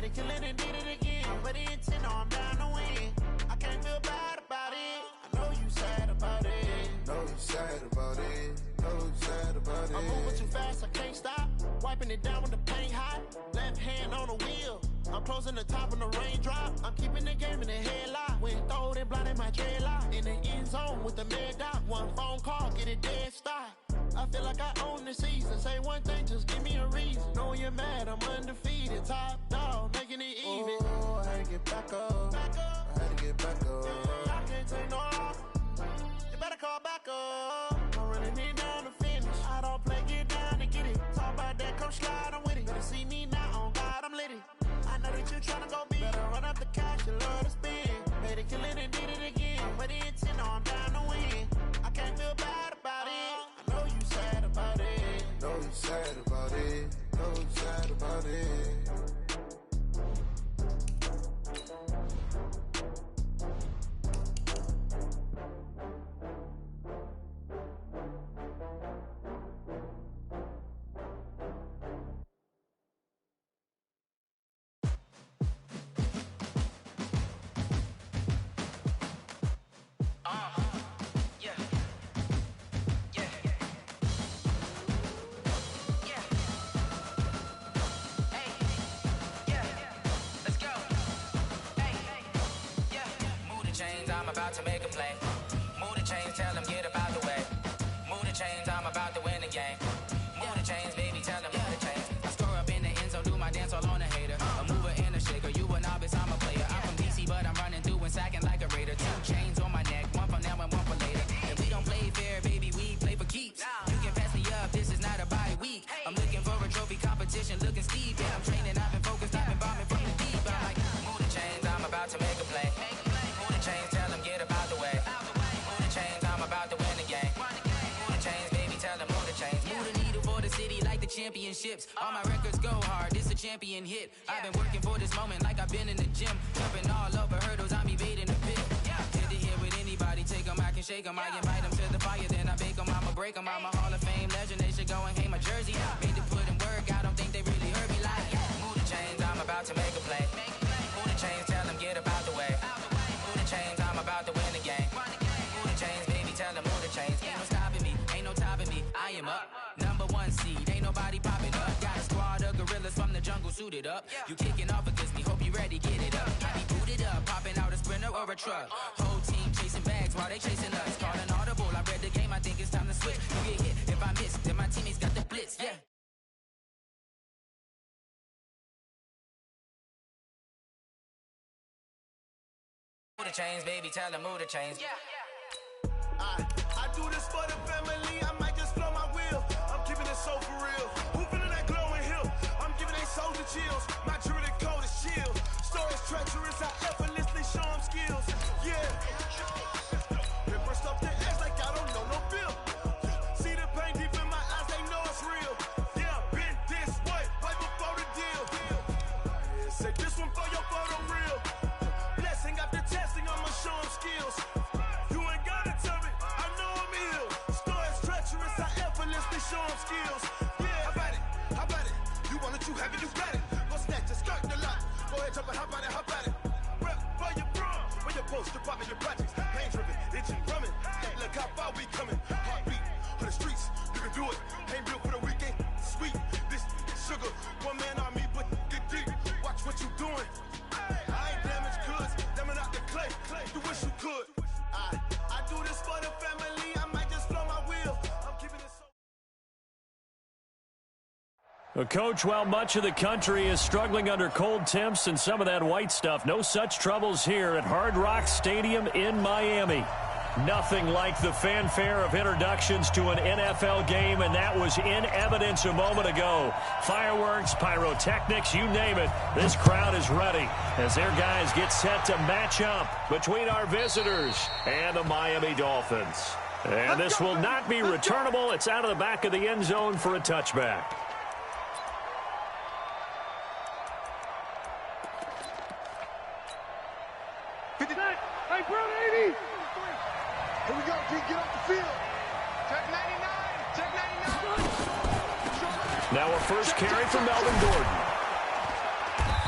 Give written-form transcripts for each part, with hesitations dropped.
Made a killing and did it again. But the intent, no, I'm down to win. I can't feel bad about it. I know you sad about it. Know you sad about it. Know you sad about it. I'm moving too fast, I can't stop. Wiping it down when the paint hot. Left hand on the wheel. I'm closing the top when the raindrop. I'm keeping the game in the headlock. When throwed and blinded my dreadlock. In the end zone with the mad dot. One phone call, get it dead stop. I feel like I own the season. Say one thing, just give me a reason. Know you're mad, I'm undefeated. Top dog, making it even. Oh, I had to get back up. I had to get back up. I can't take no off. You better call back up. I'm running it down to finish. I don't play, get down to get it. Talk about that, come slide, I'm with it. Better see me now, on God, I'm lit it. I know that you tryna go big. Better run up the cash, you love to spend. Made a killing and did it again. But the intent, no, I'm down to win. I can't feel bad about it. I know you sad about it. Know you sad about it. Know you sad about it. I'm about to make a play. Move the chains, tell them get up out the way. Move the chains, I'm about to win the game. Move the chains, baby, tell them move the chains. I score up in the end zone, do my dance all on a hater. A mover and a shaker, you a novice, I'm a player. I'm from DC, but I'm running through and sacking like a raider. 2 chains on my neck, one for now and one for later. And we don't play fair, baby, we play for keeps. You can pass me up, this is not a bye week. I'm looking for a trophy competition, looking steep. Yeah, I'm training, I've been focused, I've been bombing from the deep. I'm like, move the chains, I'm about to make a play. Move the chains, tell them get up out the way. Move the chains, I'm about to win the game. Move the chains, baby, tell them move the chains. Move the needle for the city like the championships. All my records go hard, this a champion hit. I've been working for this moment like I've been in the gym. Jumping all over hurdles, I'm evading the pit. Hit to hit with anybody, take them, I can shake them. I invite them to the fire, then I bake them, I'ma break them. I'm a Hall of Fame legend, they should go and hang my jersey. Made to put in work, I don't think they really heard me like. Move the chains, I'm about to make a play. Move the chains, tell them get up out the way. Move the chains, I'm about to win the game. Move the chains, baby, tell them move the chains. Ain't no stopping me, ain't no topping me. I am up, #1 seed, ain't nobody popping up. Got a squad of gorillas from the jungle suited up. You kicking off against me, hope you ready, get it up. I be booted up, popping out a sprinter or a truck. Whole team chasing bags while they chasing us. Calling audible, I read the game, I think it's time to switch. You get hit, if I miss, then my teammates got the blitz, yeah. Move the chains, baby, tell them move the chains. I do this for the family, I might just blow my wheel. I'm keeping it so for real. Who feeling that glowing hill? I'm giving they soldier chills. My jewelry code is chill. Stories treacherous, I effortlessly show them skills. Yeah. They burst up their ass like I don't know no bill. See the pain deep in my eyes, they know it's real. Yeah, been this way, right before the deal. Say this one for your photo real. Blessing after testing, I'ma show them skills. You ain't gotta tell me, I know I'm ill. Stories treacherous, I effortlessly show them skills. Yeah, how about it? How about it? You want it, you have it, you got it. Go snatch it, skirt the lot. Go ahead, jump it, how about it, how about it? Rep for your bro, for your poster, popping your projects. Pain driven, itching, drumming. Look how far we coming. Heartbeat for the streets, you can do it. Ain't built for the weekend, sweet. This sugar, one man army, but get deep. Watch what you doing. I ain't damaged goods, damn out the clay. You wish you could. I do this for the family, I might just blow my wheel. I'm keeping it so. Coach, while much of the country is struggling under cold temps and some of that white stuff, no such troubles here at Hard Rock Stadium in Miami. Nothing like the fanfare of introductions to an NFL game, and that was in evidence a moment ago. Fireworks, pyrotechnics, you name it. This crowd is ready as their guys get set to match up between our visitors and the Miami Dolphins. And this will not be returnable. It's out of the back of the end zone for a touchback. Hey, bro, 80. Here we go, Pete, get off the field. Check 99, check 99. Now a first carry for Melvin Gordon.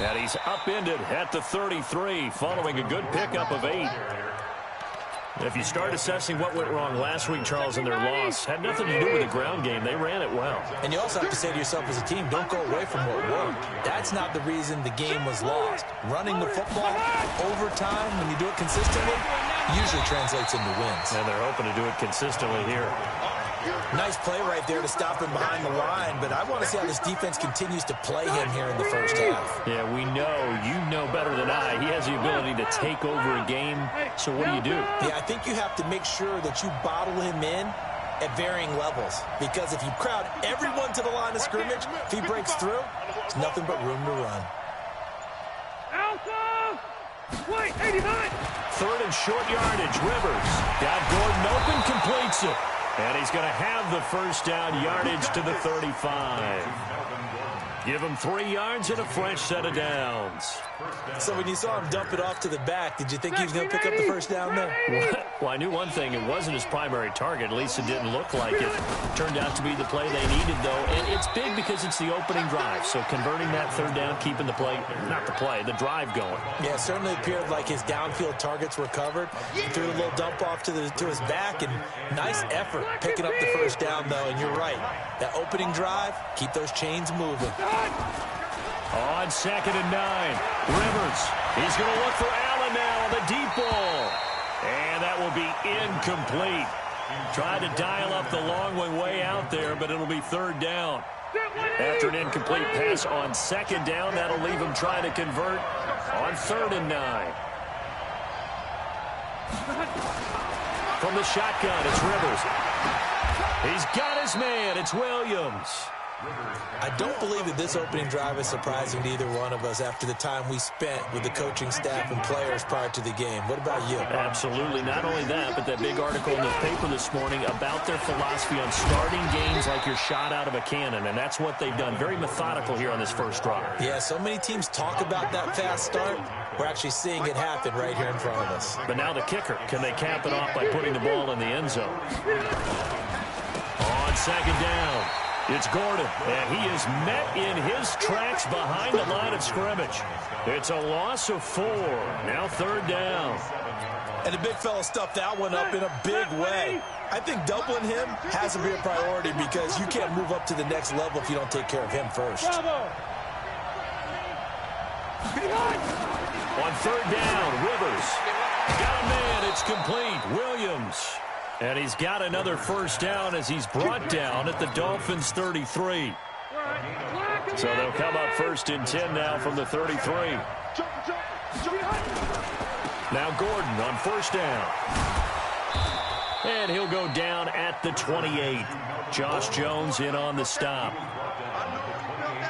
And he's upended at the 33 following a good pickup of 8. If you start assessing what went wrong last week, Charles, in their loss, had nothing to do with the ground game. They ran it well. And you also have to say to yourself as a team, don't go away from what worked. That's not the reason the game was lost. Running the football over time, when you do it consistently, usually translates into wins. And they're hoping to do it consistently here. Nice play right there to stop him behind the line, but I want to see how this defense continues to play him here in the first half. Yeah, we know. You know better than I. He has the ability to take over a game, so what do? Yeah, I think you have to make sure that you bottle him in at varying levels, because if you crowd everyone to the line of scrimmage, if he breaks through, there's nothing but room to run. Alpha! Wait, 89! Third and short yardage. Rivers got Gordon open, completes it. And he's going to have the first down yardage to the 35. Give him 3 yards and a fresh set of downs. So when you saw him dump it off to the back, did you think he was going to pick up the first down there? Well, I knew one thing. It wasn't his primary target. At least it didn't look like it. Turned out to be the play they needed, though. And it's big because it's the opening drive. So converting that third down, keeping the play, not the play, the drive going. Yeah, it certainly appeared like his downfield targets were covered. He threw a little dump off to his back, and nice effort picking up the first down, though. And you're right. That opening drive, keep those chains moving. On 2nd and 9, Rivers. He's going to look for Allen now on the deep ball. And that will be incomplete. Tried to dial up the long one way out there, but it'll be third down. After an incomplete pass on 2nd down, that'll leave him trying to convert on 3rd and 9. From the shotgun, it's Rivers. He's got his man. It's Williams. I don't believe that this opening drive is surprising to either one of us after the time we spent with the coaching staff and players prior to the game. What about you? Absolutely. Not only that, but that big article in the paper this morning about their philosophy on starting games like you're shot out of a cannon, and that's what they've done. Very methodical here on this first drive. Yeah, so many teams talk about that fast start. We're actually seeing it happen right here in front of us. But now the kicker. Can they cap it off by putting the ball in the end zone? On 2nd down. It's Gordon, and he is met in his tracks behind the line of scrimmage. It's a loss of 4. Now 3rd down. And the big fella stuffed that one up in a big way. I think doubling him has to be a priority because you can't move up to the next level if you don't take care of him first. On 3rd down, Rivers. Got a man, it's complete. Williams. And he's got another first down as he's brought down at the Dolphins' 33. So they'll come up 1st and 10 now from the 33. Now Gordon on 1st down. And he'll go down at the 28. Josh Jones in on the stop.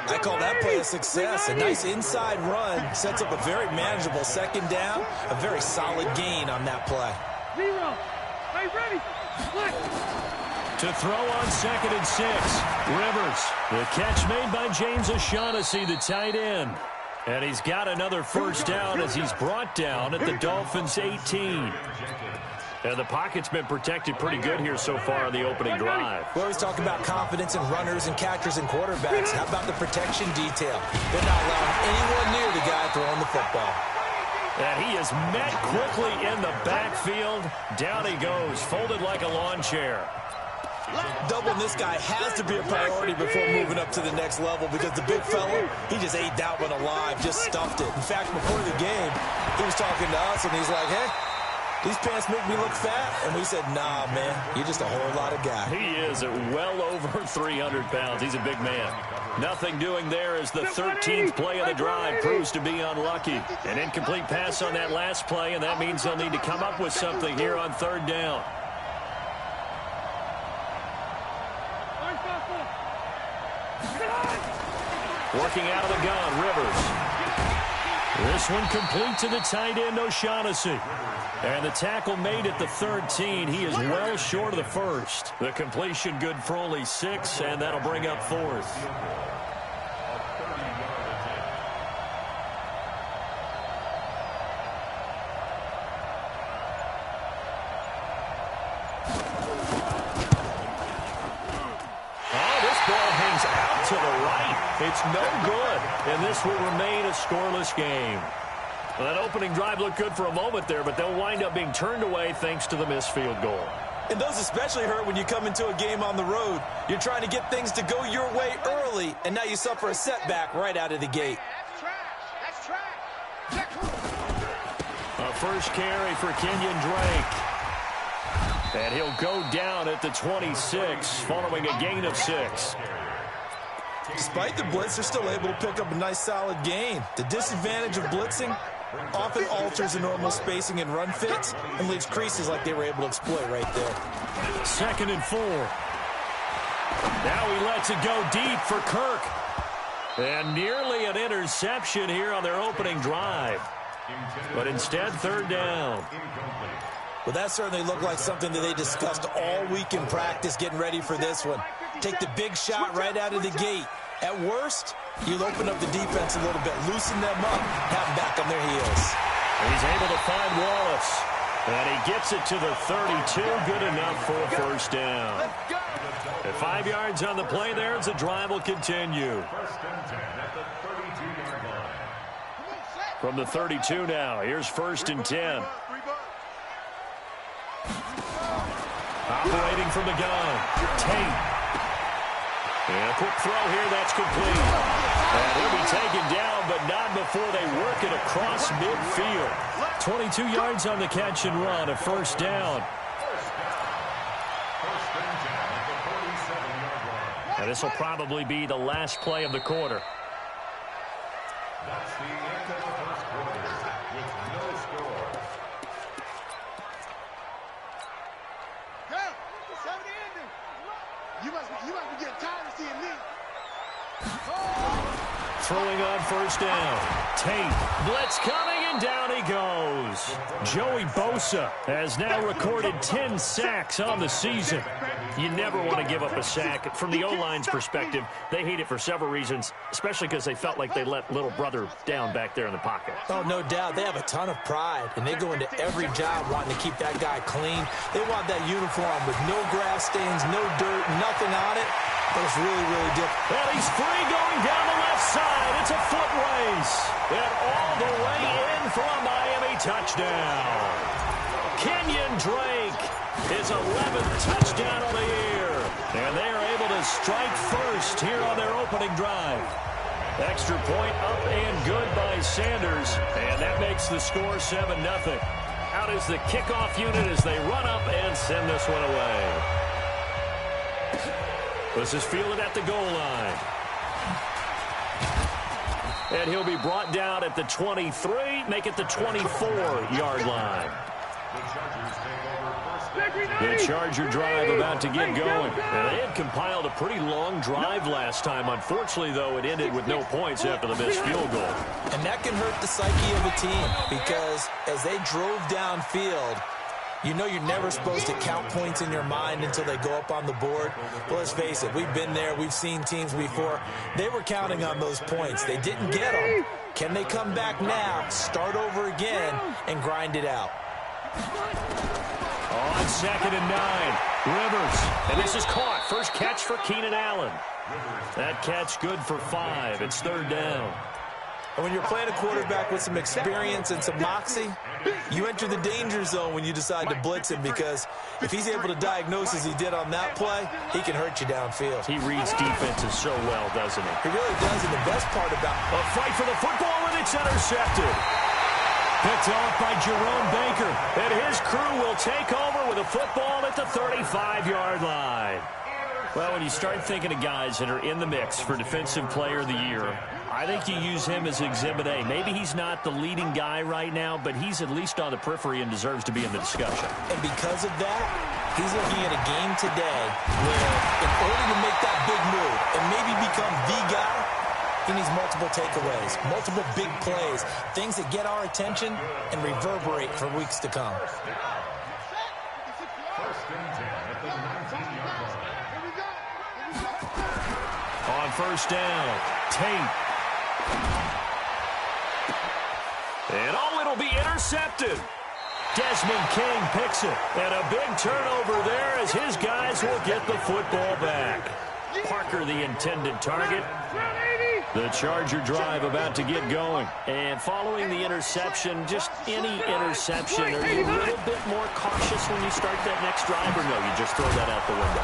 I call that play a success. A nice inside run sets up a very manageable 2nd down. A very solid gain on that play. Hey, ready? To throw on 2nd and 6. Rivers. The catch made by James O'Shaughnessy, the tight end. And he's got another first down as he's brought down at the Dolphins' 18. And the pocket's been protected pretty good here so far on the opening drive. We always talk about confidence in runners and catchers and quarterbacks. How about the protection detail? They're not allowing anyone near the guy throwing the football. And he is met quickly in the backfield. Down he goes, folded like a lawn chair. Doubling this guy has to be a priority before moving up to the next level because the big fella, he just ate that one alive, just stuffed it. In fact, before the game, he was talking to us, and he's like, hey, these pants make me look fat. And we said, nah, man, you're just a whole lot of guy. He is at well over 300 pounds. He's a big man. Nothing doing there as the 13th play of the drive proves to be unlucky. An incomplete pass on that last play, and that means they'll need to come up with something here on 3rd down. Working out of the gun, Rivers. This one complete to the tight end, O'Shaughnessy. And the tackle made at the 13. He is well short of the first. The completion good for only 6, and that'll bring up 4th. Oh, this ball hangs out to the right. It's no good. and this will remain a scoreless game. Well, that opening drive looked good for a moment there, but they'll wind up being turned away thanks to the missed field goal. And those especially hurt when you come into a game on the road. You're trying to get things to go your way early, and now you suffer a setback right out of the gate. That's trash. A first carry for Kenyon Drake. And he'll go down at the 26 following a gain of 6. Despite the blitz, they're still able to pick up a nice solid gain. The disadvantage of blitzing often alters the normal spacing and run fits and leaves creases like they were able to exploit right there. 2nd and 4. Now he lets it go deep for Kirk. And nearly an interception here on their opening drive. But instead, 3rd down. Well, that certainly looked like something that they discussed all week in practice getting ready for this one. Take the big shot right out of the gate. At worst, you'll open up the defense a little bit, loosen them up, have them back on their heels. He's able to find Wallace. And he gets it to the 32. Good enough for a 1st down. At 5 yards on the play there as the drive will continue. From the 32 now, here's 1st and 10. Operating from the gun, Tate. And a quick throw here, that's complete. And he'll be taken down, but not before they work it across midfield. 22 yards on the catch and run, a 1st down. And this will probably be the last play of the quarter. That's the end of the first quarter with no score. Girl, it's over the ending. You must be getting tired of seeing me. Throwing on 1st down. Tate, blitz coming, and down he goes. Joey Bosa has now recorded 10 sacks on the season. You never want to give up a sack. From the O-line's perspective, they hate it for several reasons, especially because they felt like they let little brother down back there in the pocket. Oh, no doubt. They have a ton of pride, and they go into every job wanting to keep that guy clean. They want that uniform with no grass stains, no dirt, nothing on it. But it's really, really difficult. And he's free going down the left side. It's a foot race. And all the way in for a Miami touchdown. Kenyon Drake, his 11th touchdown of the year. And they are able to strike first here on their opening drive. Extra point up and good by Sanders. And that makes the score 7-0. Out is the kickoff unit as they run up and send this one away. This is fielded at the goal line. And he'll be brought down at the 23, make it the 24-yard line. The Charger drive about to get going. And they had compiled a pretty long drive last time. Unfortunately, though, it ended with no points after the missed field goal. And that can hurt the psyche of a team because as they drove downfield, you know you're never supposed to count points in your mind until they go up on the board. But let's face it, we've been there. We've seen teams before. They were counting on those points. They didn't get them. Can they come back now, start over again, and grind it out? On 2nd and 9, Rivers. And this is caught. First catch for Keenan Allen. That catch good for 5. It's 3rd down. And when you're playing a quarterback with some experience and some moxie, you enter the danger zone when you decide to blitz him because if he's able to diagnose as he did on that play, he can hurt you downfield. He reads defenses so well, doesn't he? He really does, and the best part about a fight for the football, and it's intercepted. Picked off by Jerome Baker, and his crew will take over with a football at the 35-yard line. Well, when you start thinking of guys that are in the mix for Defensive Player of the Year, I think you use him as Exhibit A. Maybe he's not the leading guy right now, but he's at least on the periphery and deserves to be in the discussion. And because of that, he's looking at a game today where in order to make that big move and maybe become the guy, he needs multiple takeaways, multiple big plays, things that get our attention and reverberate for weeks to come. On 1st down, Tate. And it'll be intercepted. Desmond King picks it. And a big turnover there as his guys will get the football back. Parker, the intended target. The Charger drive about to get going. And following the interception, just any interception, are you a little bit more cautious when you start that next drive, or no, you just throw that out the window?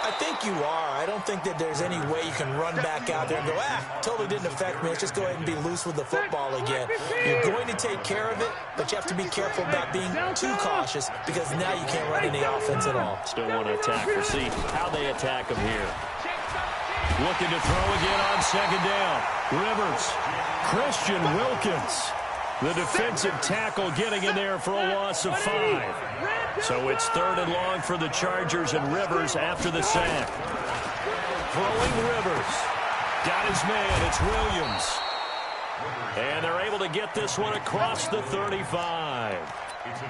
I think you are. I don't think that there's any way you can run back out there and go, totally didn't affect me. Let's just go ahead and be loose with the football again. You're going to take care of it, but you have to be careful about being too cautious because now you can't run any offense at all. Still want to attack. We'll see how they attack them here. Looking to throw again on second down. Rivers. Christian Wilkins. The defensive tackle getting in there for a loss of 5. So it's 3rd and long for the Chargers, and Rivers after the sack. Throwing Rivers. Got his man. It's Williams. And they're able to get this one across the 35.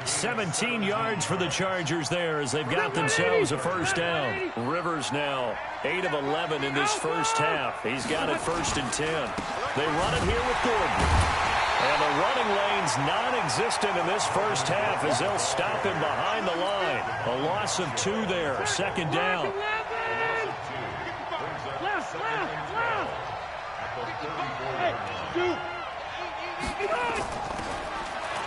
17 yards for the Chargers there as they've got themselves a first down. Rivers now 8 of 11 in this first half. He's got it 1st and 10. They run it here with Gordon. And the running lane's non-existent in this first half as they'll stop him behind the line. A loss of 2 there. 2nd down.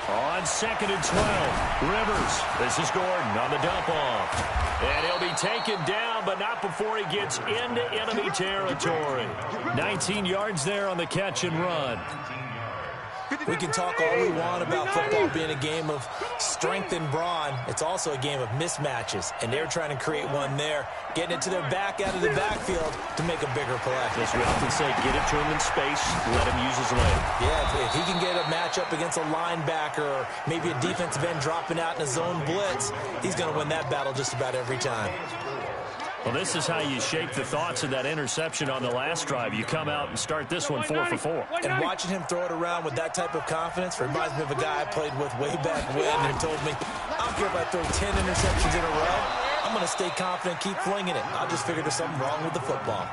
On 2nd and 12, Rivers. This is Gordon on the dump off. And he'll be taken down, but not before he gets into enemy territory. 19 yards there on the catch and run. We can talk all we want about football being a game of strength and brawn. It's also a game of mismatches, and they're trying to create one there, getting it to their back out of the backfield to make a bigger play. As we often say, get it to him in space, let him use his leg. Yeah, if he can get a matchup against a linebacker or maybe a defensive end dropping out in a zone blitz, he's going to win that battle just about every time. Well, this is how you shake the thoughts of that interception on the last drive. You come out and start this one 4 for 4. And watching him throw it around with that type of confidence reminds me of a guy I played with way back when who told me, I don't care if I throw 10 interceptions in a row. I'm going to stay confident, keep flinging it. I'll just figure there's something wrong with the football.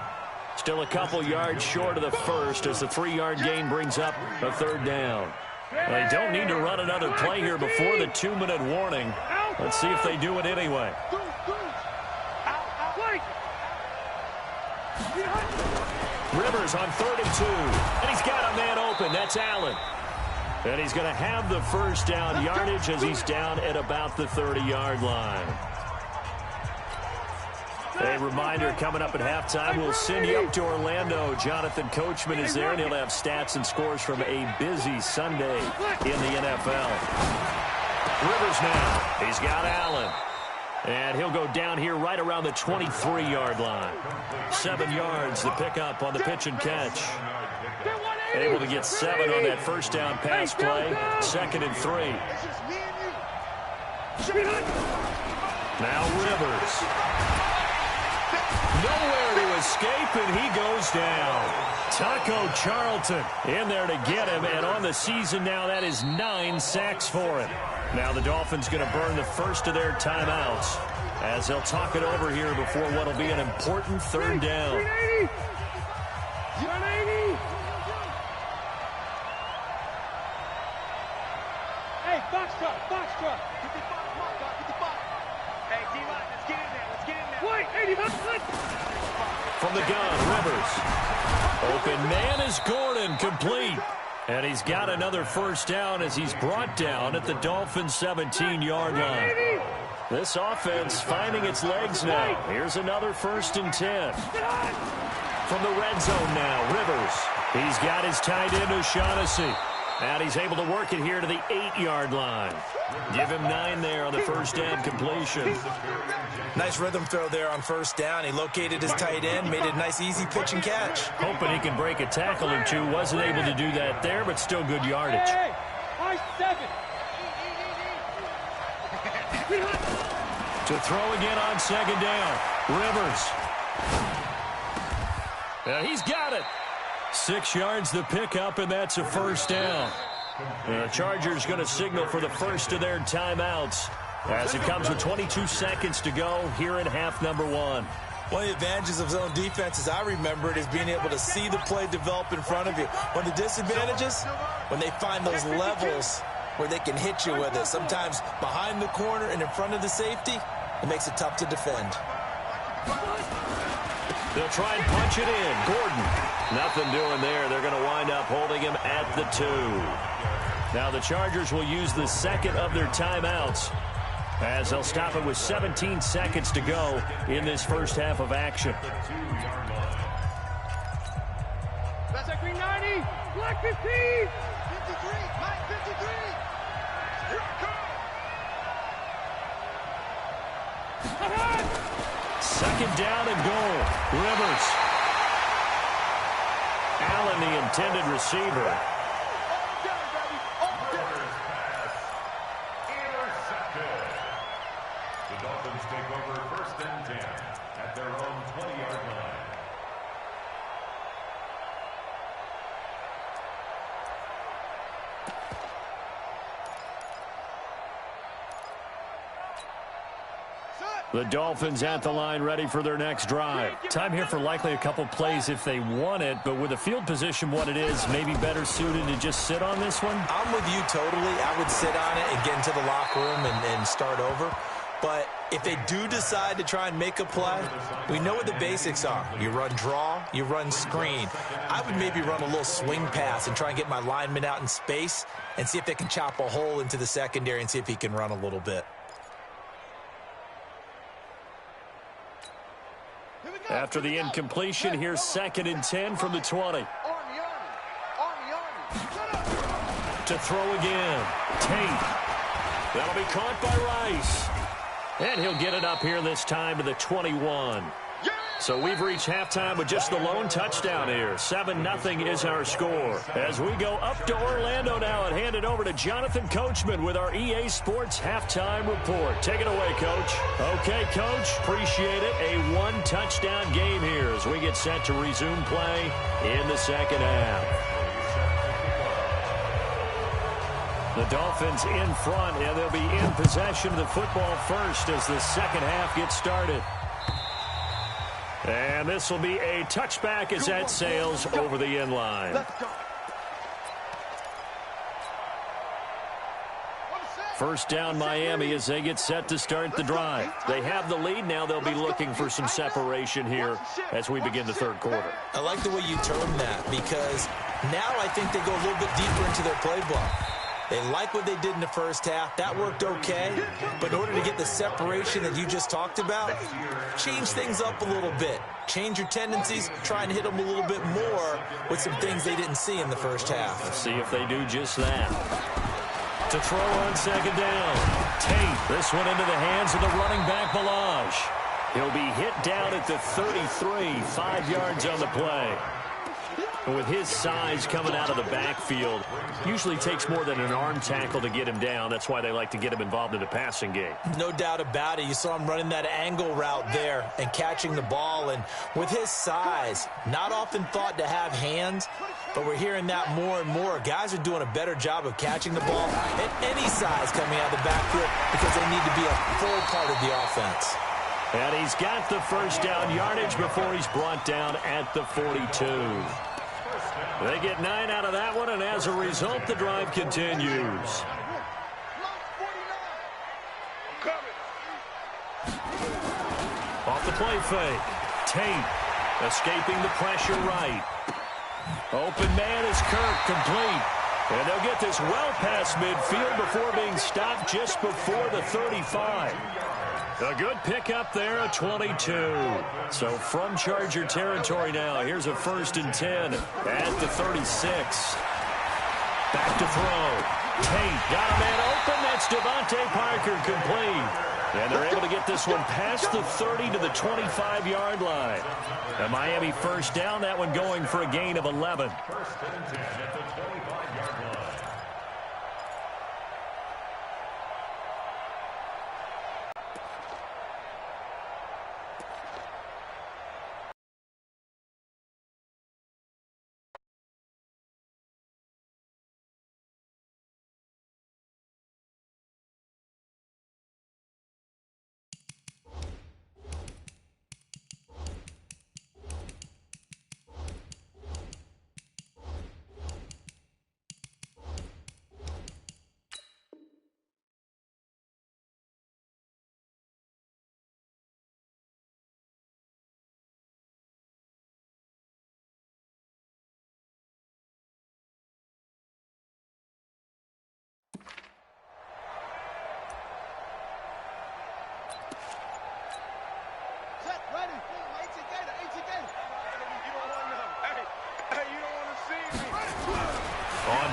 Still a couple yards short of the first as the 3-yard gain brings up a 3rd down. Well, they don't need to run another play here before the 2-minute warning. Let's see if they do it anyway. Rivers on 3rd and 2. And he's got a man open. That's Allen. And he's going to have the first down yardage as he's down at about the 30-yard line. A reminder coming up at halftime, we'll send you up to Orlando. Jonathan Coachman is there, and he'll have stats and scores from a busy Sunday in the NFL. Rivers now. He's got Allen. And he'll go down here right around the 23-yard line. 7 yards, the pickup on the pitch and catch. Able to get 7 on that first down pass play. 2nd and 3. Now Rivers. Nowhere to escape, and he goes down. Taco Charlton in there to get him, and on the season now, that is 9 sacks for him. Now the Dolphins going to burn the first of their timeouts as they'll talk it over here before what will be an important 3rd down. Hey, box truck. Get the box, get the box. Hey, D-line, let's get in there, let's get in there. Wait, 80, From the gun, Rivers. Open man is Gordon, complete. And he's got another first down as he's brought down at the Dolphins' 17-yard line. This offense finding its legs now. Here's another 1st and 10. From the red zone now, Rivers. He's got his tight end, O'Shaughnessy. And he's able to work it here to the 8-yard line. Give him 9 there on the first down completion. Nice rhythm throw there on 1st down. He located his tight end, made it a nice, easy pitch and catch. Hoping he can break a tackle or two. Wasn't able to do that there, but still good yardage. Hey, I-7. To throw again on 2nd down. Rivers. He's got it. 6 yards the pickup, and that's a first down. The Chargers going to signal for the first of their timeouts as it comes with 22 seconds to go here in half number 1. One of the advantages of zone defense, as I remember it, is being able to see the play develop in front of you. One of the disadvantages, when they find those levels where they can hit you with it, sometimes behind the corner and in front of the safety, it makes it tough to defend. They'll try and punch it in. Gordon. Nothing doing there. They're going to wind up holding him at the 2. Now the Chargers will use the second of their timeouts as they'll stop it with 17 seconds to go in this first half of action. That's a green 90. Black 15. 53. Mike 53. Here I come. Second down and goal. Rivers. Allen, the intended receiver. The Dolphins take over first and 10 at their own 20-yard line. The Dolphins at the line ready for their next drive. Time here for likely a couple plays if they want it, but with the field position what it is, maybe better suited to just sit on this one? I'm with you totally. I would sit on it and get into the locker room and start over. But if they do decide to try and make a play, we know what the basics are. You run draw, you run screen. I would maybe run a little swing pass and try and get my lineman out in space and see if they can chop a hole into the secondary and see if he can run a little bit. After the incompletion, here's 2nd and 10 from the 20. To throw again. Tate. That'll be caught by Rice. And he'll get it up here this time to the 21. So we've reached halftime with just the lone touchdown here. 7-0 is our score. As we go up to Orlando now and hand it over to Jonathan Coachman with our EA Sports Halftime Report. Take it away, Coach. Okay, Coach. Appreciate it. A one-touchdown game here as we get set to resume play in the second half. The Dolphins in front, and they'll be in possession of the football first as the second half gets started. And this will be a touchback as that sails over the end line. First down Miami as they get set to start the drive. They have the lead. Now they'll be looking for some separation here as we begin the third quarter. I like the way you termed that because now I think they go a little bit deeper into their playbook. They like what they did in the first half. That worked okay. But in order to get the separation that you just talked about, change things up a little bit. Change your tendencies. Try and hit them a little bit more with some things they didn't see in the first half. Let's see if they do just that. To throw on second down. Tate. This one into the hands of the running back, Balaj. He'll be hit down at the 33, 5 yards on the play. With his size coming out of the backfield, usually takes more than an arm tackle to get him down. That's why they like to get him involved in the passing game. No doubt about it. You saw him running that angle route there and catching the ball. And with his size, not often thought to have hands, but we're hearing that more and more. Guys are doing a better job of catching the ball at any size coming out of the backfield because they need to be a full part of the offense. And he's got the first down yardage before he's brought down at the 42. They get 9 out of that one, and as a result, the drive continues. Off the play fake. Tate escaping the pressure right. Open man is Kirk, complete. And they'll get this well past midfield before being stopped just before the 35. A good pickup there at 22. So from Charger territory now, here's a 1st and 10 at the 36. Back to throw. Tate got a man open. That's Devontae Parker, complete. And they're able to get this one past the 30 to the 25-yard line. A Miami first down, that one going for a gain of 11. 1st and 10 at the 25-yard line.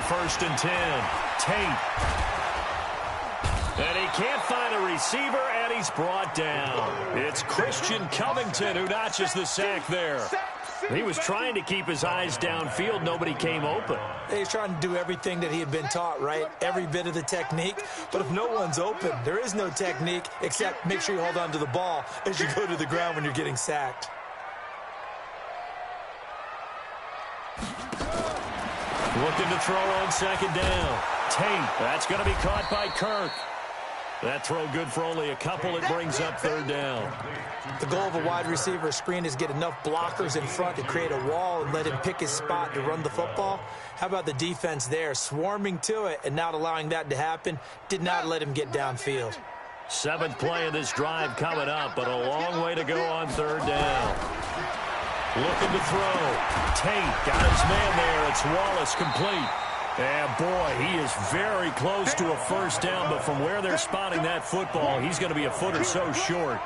first and 10. Tate. And he can't find a receiver, and he's brought down. It's Christian Covington who notches the sack there. He was trying to keep his eyes downfield. Nobody came open. He's trying to do everything that he had been taught, right? Every bit of the technique. But if no one's open, there is no technique except make sure you hold on to the ball as you go to the ground when you're getting sacked. Looking to throw on second down. Tate. That's going to be caught by Kirk. That throw good for only a couple. It brings up third down. The goal of a wide receiver screen is get enough blockers in front to create a wall and let him pick his spot to run the football. How about the defense there, swarming to it and not allowing that to happen? Did not let him get downfield. Seventh play of this drive coming up, but a long way to go on third down. Looking to throw. Tate got his man there. It's Wallace complete. And, boy, he is very close to a first down, but from where they're spotting that football, he's going to be a foot or so short.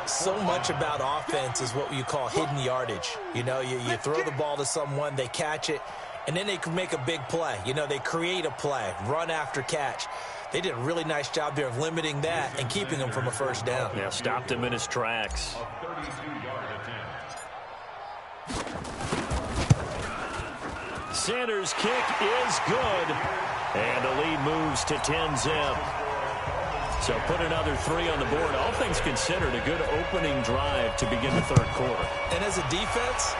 So much about offense is what you call hidden yardage. You know, you throw the ball to someone, they catch it, and then they can make a big play. You know, they create a play, run after catch. They did a really nice job there of limiting that and keeping him from a first down. Yeah, stopped him in his tracks. Sanders' kick is good, and the lead moves to 10-zip. So put another 3 on the board. All things considered, a good opening drive to begin the third quarter. And as a defense,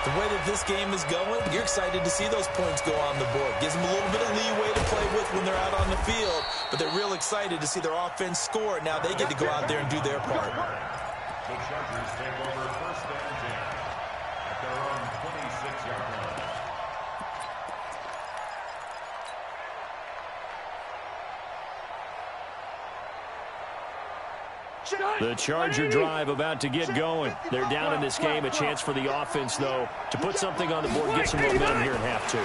the way that this game is going, you're excited to see those points go on the board. Gives them a little bit of leeway to play with when they're out on the field, but they're real excited to see their offense score. Now they get to go out there and do their part. The Chargers take over first and 10 at their own 26-yard line. The Charger drive about to get going. They're down in this game. A chance for the offense, though, to put something on the board, get some momentum here in half two.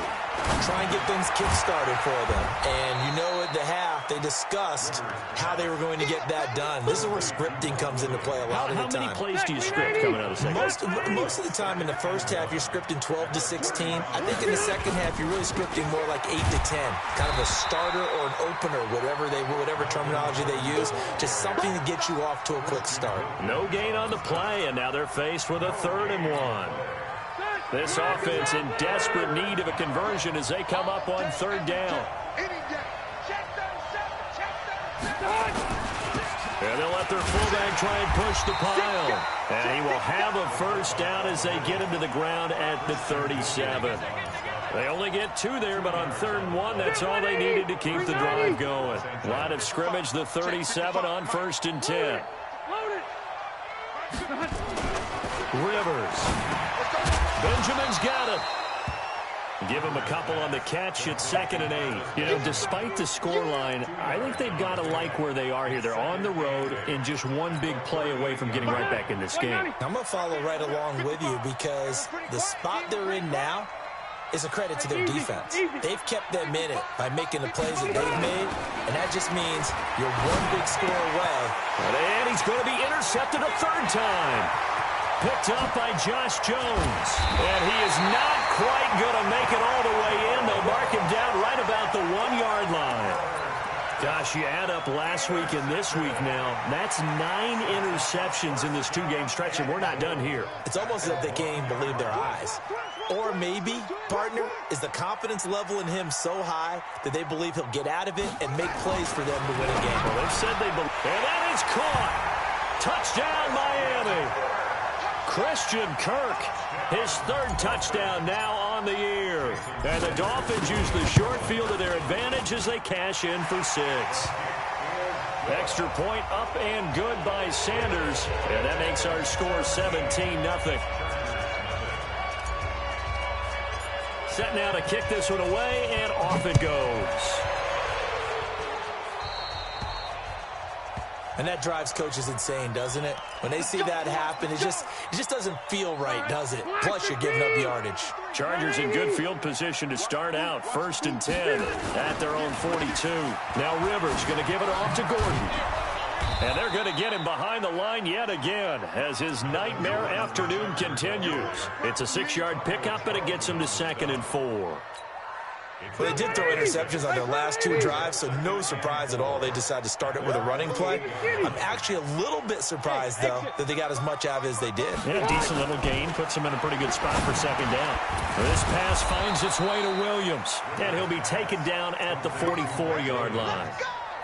Try and get things kick-started for them. And you know at the half, they discussed how they were going to get that done. This is where scripting comes into play a lot of the time. How many plays do you script coming out of the second? Most of the time in the first half, you're scripting 12 to 16. I think in the second half, you're really scripting more like 8 to 10. Kind of a starter or an opener, whatever terminology they use. Just something to get you off to a quick start. No gain on the play, and now they're faced with a 3rd and 1. This offense in desperate need of a conversion as they come up on 3rd down. And they'll let their fullback try and push the pile. And he will have a first down as they get him to the ground at the 37. They only get 2 there, but on 3rd and 1, that's all they needed to keep the drive going. Line of scrimmage, the 37 on 1st and 10. Rivers. Benjamin's got it. Give him a couple on the catch at 2nd and 8. You know, despite the scoreline, I think they've got to like where they are here. They're on the road and just one big play away from getting right back in this game. I'm going to follow right along with you because the spot they're in now is a credit to their defense. They've kept them in it by making the plays that they've made, and that just means you're one big score away. And he's going to be intercepted a 3rd time. Picked up by Josh Jones. And he is not quite going to make it all the way in. They'll mark him down right about the 1-yard line. Gosh, you add up last week and this week now. That's 9 interceptions in this 2-game stretch, and we're not done here. It's almost as if they can't even believe their eyes. Or maybe, partner, is the confidence level in him so high that they believe he'll get out of it and make plays for them to win a game. Well, they've said they believe. And that is caught. Touchdown, Miami. Christian Kirk, his 3rd touchdown now on the year. And the Dolphins use the short field to their advantage as they cash in for 6. Extra point up and good by Sanders. And that makes our score 17-0. Set now to kick this one away, and off it goes. And that drives coaches insane, doesn't it? When they see that happen, it just doesn't feel right, does it? Plus, you're giving up yardage. Chargers in good field position to start out. 1st and 10 at their own 42. Now Rivers going to give it off to Gordon. And they're going to get him behind the line yet again as his nightmare afternoon continues. It's a 6-yard pickup, and it gets him to 2nd and 4. Well, they did throw interceptions on their last 2 drives, so no surprise at all they decided to start it with a running play. I'm actually a little bit surprised, though, that they got as much out of it as they did. Yeah, decent little gain. Puts them in a pretty good spot for second down. This pass finds its way to Williams, and he'll be taken down at the 44-yard line.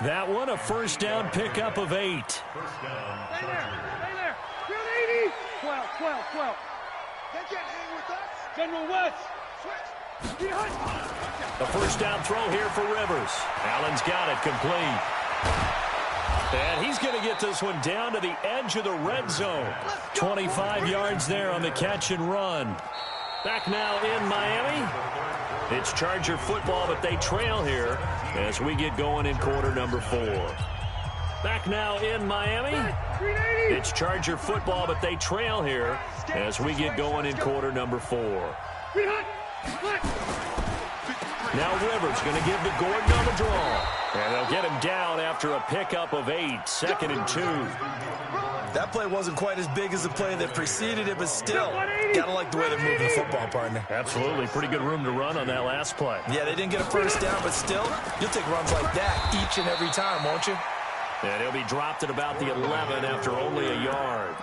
That one, a first down pickup of 8. Stay there. Field 80. 12. They can't hang with us. General West. Switch. A first down throw here for Rivers. Allen's got it complete. And he's going to get this one down to the edge of the red zone. 25 yards there on the catch and run. Back now in Miami. It's Charger football, but they trail here as we get going in quarter number 4. Back now in Miami. It's Charger football, but they trail here as we get going in quarter number 4. Now Rivers going to give to Gordon on the draw. And they'll get him down after a pickup of 8, 2nd and 2. That play wasn't quite as big as the play that preceded it, but still, got to like the way they're moving the football, partner. Absolutely. Pretty good room to run on that last play. Yeah, they didn't get a first down, but still, you'll take runs like that each and every time, won't you? And he'll be dropped at about the 11 after only a yard.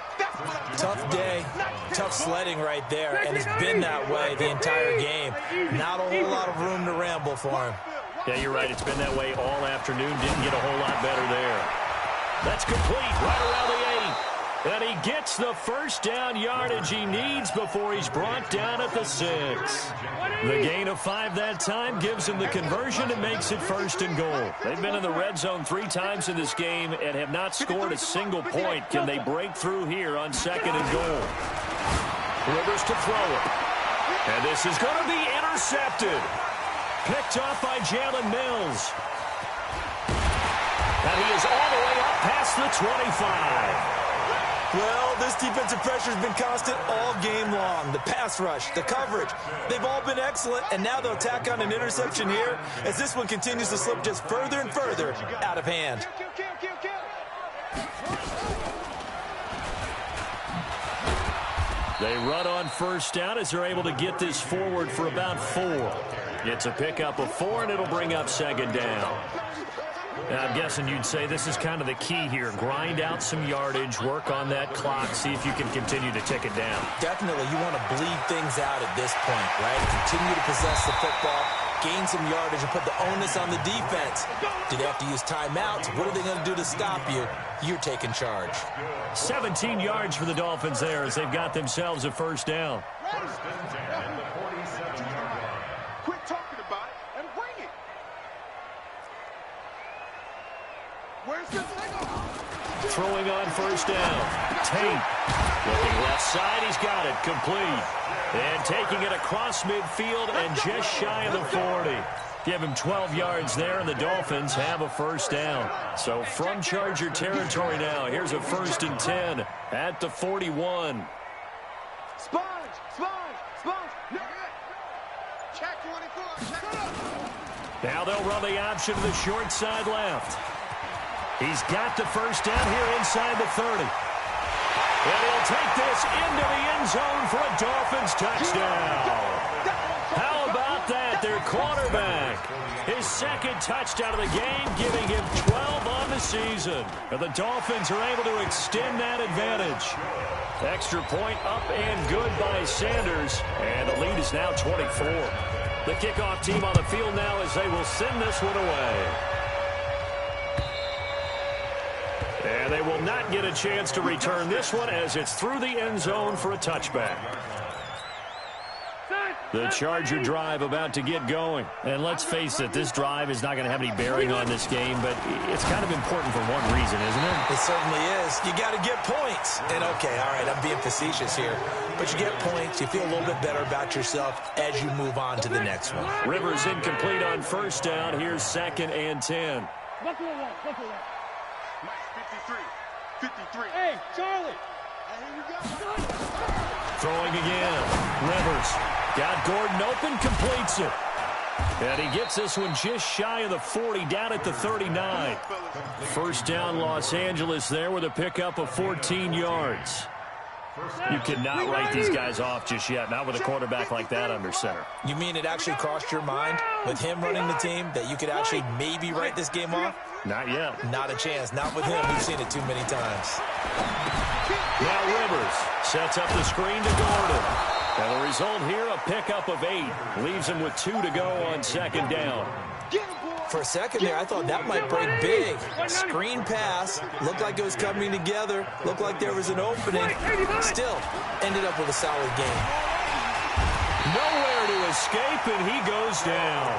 Tough day, tough sledding right there, and it's been that way the entire game. Not a whole lot of room to ramble for him. Yeah, you're right. It's been that way all afternoon. Didn't get a whole lot better there. That's complete right around the 8. And he gets the first down yardage he needs before he's brought down at the 6. The gain of 5 that time gives him the conversion and makes it 1st and goal. They've been in the red zone 3 times in this game and have not scored a single point. Can they break through here on 2nd and goal? Rivers to throw it. And this is going to be intercepted. Picked off by Jalen Mills. And he is all the way up past the 25. Well, this defensive pressure has been constant all game long. The pass rush, the coverage, they've all been excellent, and now they'll tack on an interception here as this one continues to slip just further and further out of hand. They run on first down as they're able to get this forward for about 4. It's a pickup of 4, and it'll bring up 2nd down. I'm guessing you'd say this is kind of the key here. Grind out some yardage, work on that clock, see if you can continue to tick it down. Definitely. You want to bleed things out at this point, right? Continue to possess the football, gain some yardage, and put the onus on the defense. Do they have to use timeouts? What are they going to do to stop you? You're taking charge. 17 yards for the Dolphins there as they've got themselves a first down. Quit talking about it and bring it. Where's the signal? Throwing on first down. Tate. Looking left side. He's got it. Complete. And taking it across midfield and just shy of the 40. Give him 12 yards there, and the Dolphins have a first down. So from Charger territory now, here's a 1st and 10 at the 41. Sponge. Check 24. Check it up. Now they'll run the option to the short side left. He's got the first down here inside the 30. And he'll take this into the end zone for a Dolphins touchdown. How about that? Their quarterback. His 2nd touchdown of the game, giving him 12 on the season. And the Dolphins are able to extend that advantage. Extra point up and good by Sanders. And the lead is now 24. The kickoff team on the field now as they will send this one away. And they will not get a chance to return this one as it's through the end zone for a touchback. The Charger drive about to get going. And let's face it, this drive is not going to have any bearing on this game, but it's kind of important for one reason, isn't it? It certainly is. You got to get points. And okay, all right, I'm being facetious here. But you get points, you feel a little bit better about yourself as you move on to the next one. Rivers incomplete on first down. Here's 2nd and 10. Buckle one. 53. Hey, Charlie. Here we go. Throwing again. Rivers got Gordon open, completes it. And he gets this one just shy of the 40, down at the 39. First down, Los Angeles there with a pickup of 14 yards. You cannot write these guys off just yet, not with a quarterback like that under center. You mean it actually crossed your mind with him running the team, that you could actually maybe write this game off? Not yet. Not a chance. Not with him. We've seen it too many times. Now Rivers sets up the screen to Gordon. And the result here, a pickup of 8. Leaves him with 2 to go on second down. For a second there, I thought that might break big. Screen pass. Looked like it was coming together. Looked like there was an opening. Still, ended up with a solid game. Nowhere to escape, and he goes down.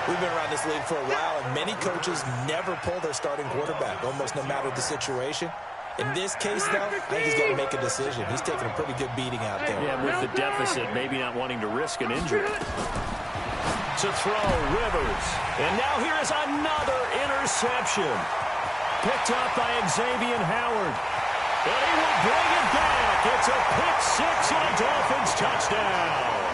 We've been around this league for a while, and many coaches never pull their starting quarterback, almost no matter the situation. In this case, though, I think he's got to make a decision. He's taking a pretty good beating out there. Yeah, with the deficit, maybe not wanting to risk an injury. To throw, Rivers. And now here is another interception. Picked up by Xavier Howard. And he will bring it back. It's a pick-6 and a Dolphins touchdown.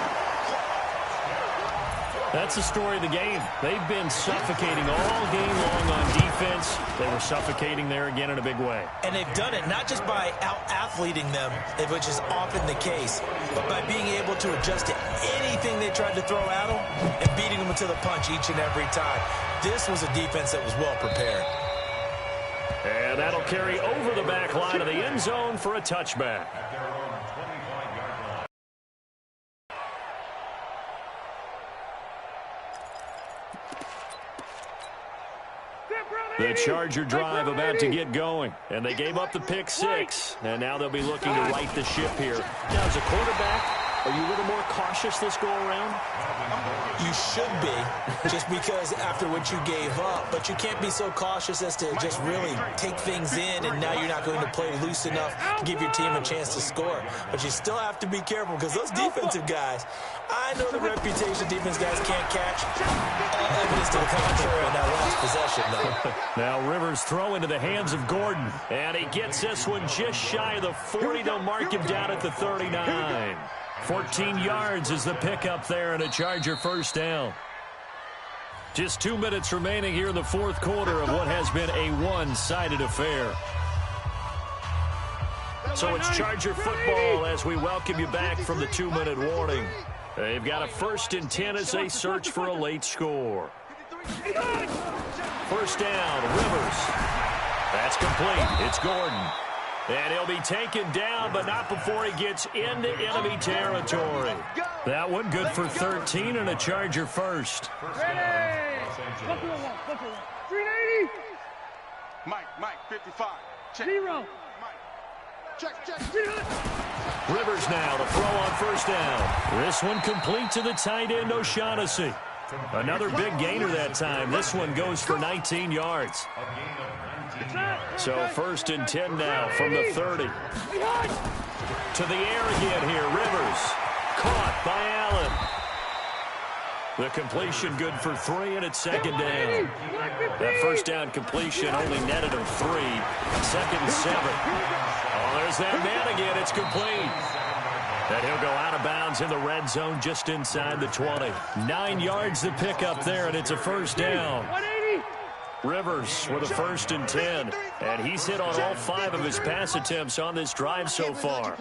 That's the story of the game. They've been suffocating all game long on defense. They were suffocating there again in a big way. And they've done it not just by out-athleting them, which is often the case, but by being able to adjust to anything they tried to throw at them and beating them to the punch each and every time. This was a defense that was well prepared. And that'll carry over the back line of the end zone for a touchback. The Charger drive about to get going, and they gave up the pick-6, and now they'll be looking to right the ship here. Now, as a quarterback, are you a little more cautious this go-around? You should be, just because after what you gave up, but you can't be so cautious as to just really take things in, and now you're not going to play loose enough to give your team a chance to score. But you still have to be careful, because those defensive guys, I know the reputation defense guys can't catch. Evidence to the contrary on that last possession, though. Now Rivers throw into the hands of Gordon, and he gets this one just shy of the 40. They'll mark him down at the 39. 14 yards is the pickup there, and a Charger first down. Just 2 minutes remaining here in the fourth quarter of what has been a one-sided affair. So it's Charger football as we welcome you back from the 2-minute warning. They've got a 1st and 10 as they search for a late score. First down, Rivers. That's complete. It's Gordon. And he'll be taken down, but not before he gets into enemy territory. That one good for 13 and a Charger first. Ready. 380. Mike, 55. Check. 0. Mike. Check. Rivers now to throw on first down. This one complete to the tight end, O'Shaughnessy. Another big gainer that time. This one goes for 19 yards. So 1st and 10 now from the 30. To the air again here. Rivers caught by Allen. The completion good for 3, and it's 2nd down. That first down completion only netted him 3. 2nd and 7. Oh, there's that man again. It's complete. And he'll go out of bounds in the red zone just inside the 20. 9 yards to pick up there, and it's a first down. Rivers with a 1st and 10. And he's hit on all 5 of his pass attempts on this drive so far.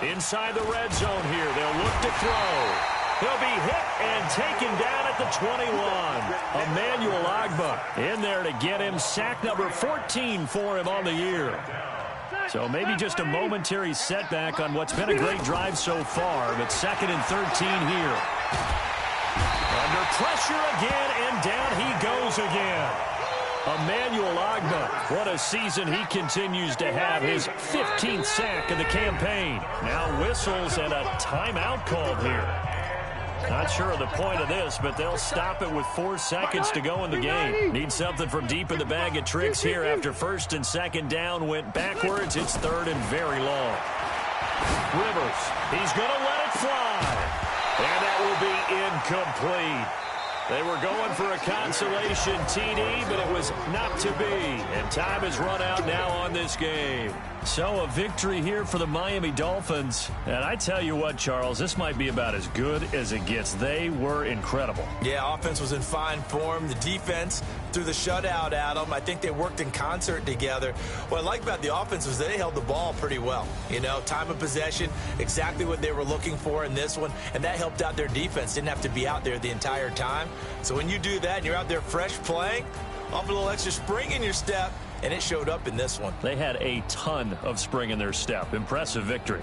Inside the red zone here, they'll look to throw. He'll be hit and taken down at the 21. Emmanuel Agba in there to get him. Sack number 14 for him on the year. So maybe just a momentary setback on what's been a great drive so far, but 2nd and 13 here. Under pressure again, and down he goes again. Emmanuel Agba, what a season he continues to have. His 15th sack of the campaign. Now whistles and a timeout called here. Not sure of the point of this, but they'll stop it with 4 seconds to go in the game. Need something from deep in the bag of tricks here after 1st and 2nd down went backwards. It's 3rd and very long. Rivers, he's going to let it fly. And that will be incomplete. They were going for a consolation TD, but it was not to be. And time has run out now on this game. So a victory here for the Miami Dolphins. And I tell you what, Charles, this might be about as good as it gets. They were incredible. Yeah, offense was in fine form. The defense through the shutout, Adam. I think they worked in concert together. What I like about the offense was they held the ball pretty well. You know, time of possession, exactly what they were looking for in this one, and that helped out their defense. Didn't have to be out there the entire time. So when you do that and you're out there fresh playing, off a little extra spring in your step, and it showed up in this one. They had a ton of spring in their step. Impressive victory.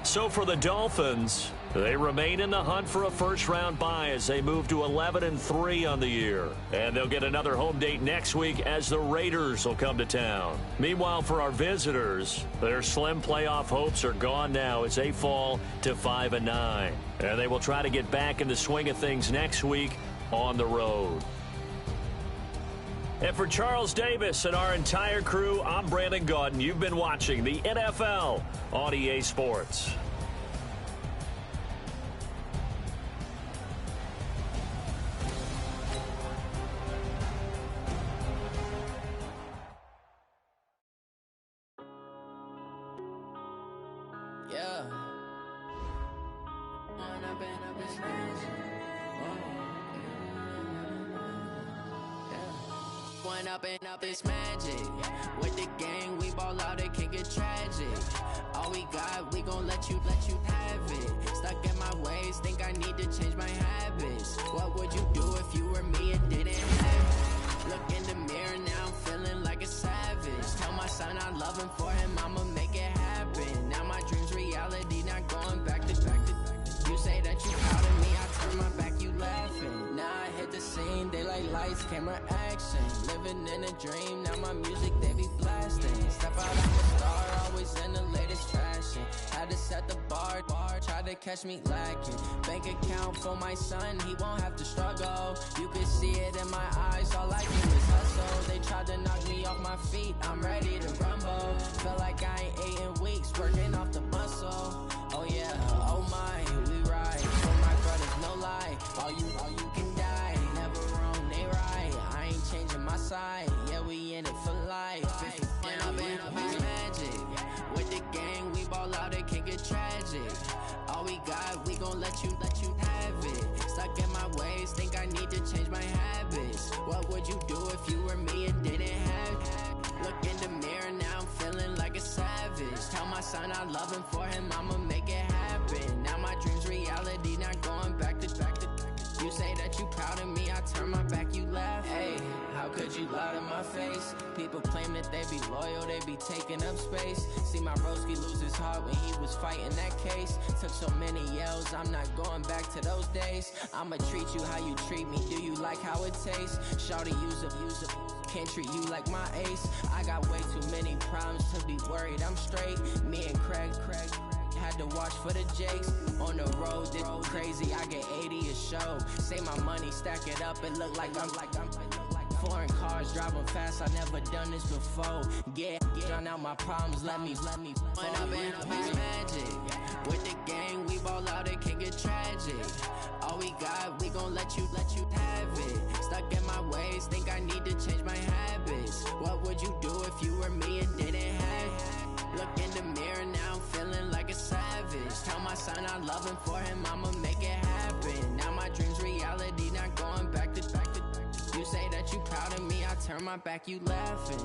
So for the Dolphins, they remain in the hunt for a first-round bye as they move to 11-3 on the year. And they'll get another home date next week as the Raiders will come to town. Meanwhile, for our visitors, their slim playoff hopes are gone now as they fall to 5-9. And they will try to get back in the swing of things next week on the road. And for Charles Davis and our entire crew, I'm Brandon Gaudin. You've been watching the NFL on EA Sports. Yeah. One up and up, it's magic. With the gang, we ball out, it can get tragic. All we got, we gon' let you have it. Stuck in my ways, think I need to change my habits. What would you do if you were me and didn't have it? Look in the mirror, now I'm feeling like a savage. Tell my son I love him, for him I'ma make it happen. Now my dream's reality, not going back to. You say that you proud of me, I turn my back, you laughing. Now I hit the scene, they like lights, camera, action. Living in a dream, now my music, they be blasting. Step out like a star, always in the latest fashion. Had to set the bar, try to catch me lacking. Bank account for my son, he won't have to struggle. You can see it in my eyes, all I do is hustle. They tried to knock me off my feet, I'm ready to rumble. Feel like I ain't ate in weeks, working off the muscle. Oh yeah, oh my, we ride. For my brothers, no lie. All you can die. Never wrong, they right. I ain't changing my side. Yeah, we in it for life. When up it's magic. With the gang, we ball out, it can get tragic. All we got, we gon' let you have it. Stuck in my ways, think I need to change my habits. What would you do if you were me and didn't have it? Look in the mirror, now I'm feeling like a savage. Tell my son I love him, for him I'ma make it happen. Now my dream's reality, not going back to. You say that you proud of me, I turn my back, you laugh. Hey, how could you lie to my face? People claim that they be loyal, they be taking up space. See my broski lose his heart when he was fighting that case. Took so many yells, I'm not going back to those days. I'ma treat you how you treat me, do you like how it tastes? Shawty, use a can't treat you like my ace. I got way too many problems to be worried, I'm straight. Me and Craig had to watch for the Jakes. On the road, this crazy, I get 80 a show. Say my money, stack it up, it look like I'm foreign cars, driving fast, I never done this before. Drown out my problems, let me When up and up is magic. With the gang, we ball out, it can get tragic. All we got, we gon' let you have it. Stuck in my ways, think I need to change my habits. What would you do if you were me and didn't have it? Look in the mirror, now I'm feeling like a savage. Tell my son I love him, for him I'ma make it happen. Now my dream's reality, not going back to. You say that you proud of me, I turn my back, you laughing.